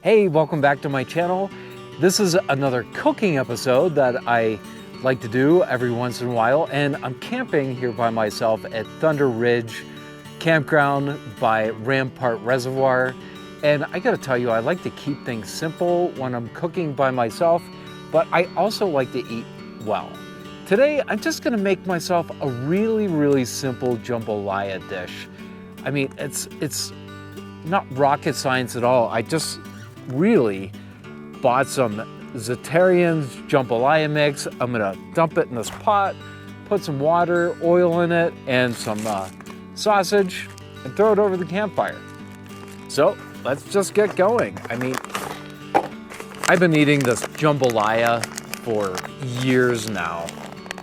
Hey, welcome back to my channel. This is another cooking episode that I like to do every once in a while, and I'm camping here by myself at Thunder Ridge Campground by Rampart Reservoir. And I gotta tell you, I like to keep things simple when I'm cooking by myself, but I also like to eat well. Today, I'm just gonna make myself a really simple jambalaya dish. I mean, it's not rocket science at all. I just really bought some Zatarian's jambalaya mix. I'm gonna dump it in this pot, put some water, oil in it, and some sausage, and throw it over the campfire. So let's just get going. I mean, I've been eating this jambalaya for years now.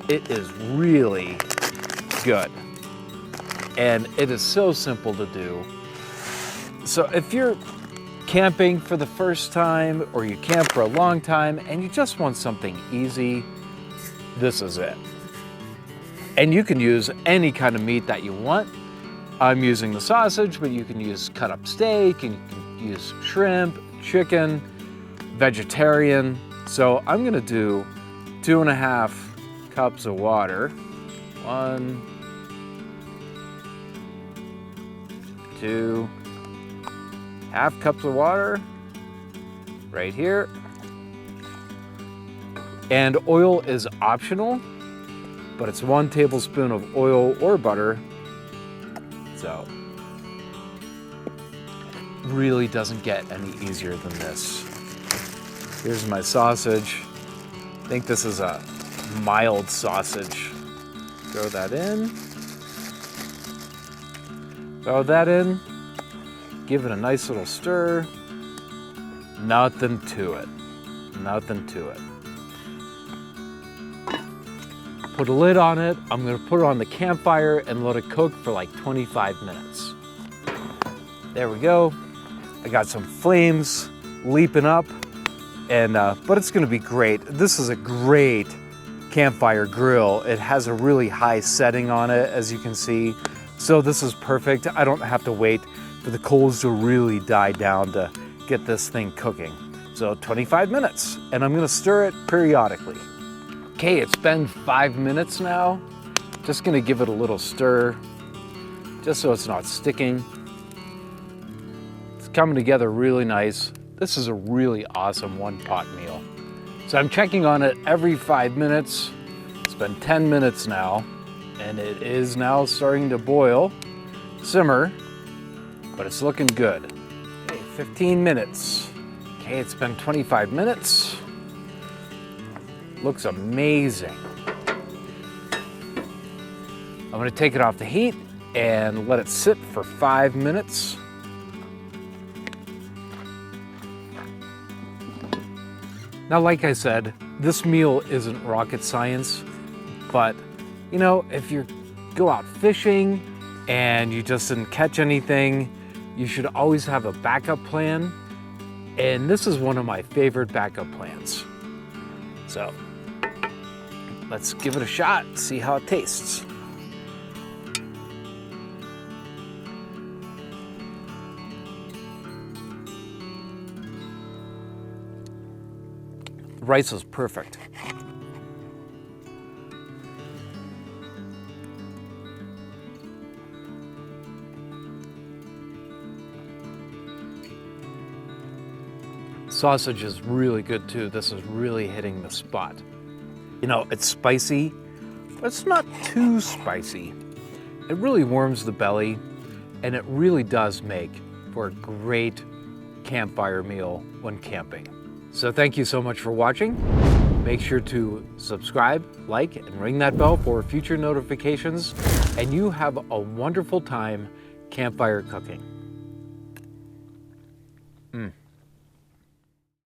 It is really good, and it is so simple to do. So if you're camping for the first time, or you camp for a long time and you just want something easy, this is it. And you can use any kind of meat that you want. I'm using the sausage, but you can use cut up steak, and you can use shrimp, chicken, vegetarian. So I'm gonna do 2.5 cups of water. 1, 2, half cups of water right here. And oil is optional, but it's 1 tablespoon of oil or butter. So really doesn't get any easier than this. Here's my sausage. I think this is a mild sausage. Throw that in. Throw that in. Give it a nice little stir. Nothing to it. Nothing to it. Put a lid on it. I'm gonna put it on the campfire and let it cook for like 25 minutes. There we go. I got some flames leaping up, and but it's gonna be great. This is a great campfire grill. It has a really high setting on it, as you can see. So this is perfect. I don't have to wait for the coals to really die down to get this thing cooking. So 25 minutes, and I'm gonna stir it periodically. Okay, it's been 5 minutes now. Just gonna give it a little stir, just so it's not sticking. It's coming together really nice. This is a really awesome one-pot meal. So I'm checking on it every 5 minutes. It's been 10 minutes now, and it is now starting to boil, simmer, but it's looking good. Okay, 15 minutes. Okay, it's been 25 minutes. Looks amazing. I'm gonna take it off the heat and let it sit for 5 minutes. Now, like I said, this meal isn't rocket science, but you know, if you go out fishing and you just didn't catch anything, you should always have a backup plan. And this is one of my favorite backup plans. So let's give it a shot, see how it tastes. The rice is perfect. Sausage is really good too. This is really hitting the spot. You know, it's spicy, but it's not too spicy. It really warms the belly, and it really does make for a great campfire meal when camping. So thank you so much for watching. Make sure to subscribe, like, and ring that bell for future notifications. And you have a wonderful time campfire cooking.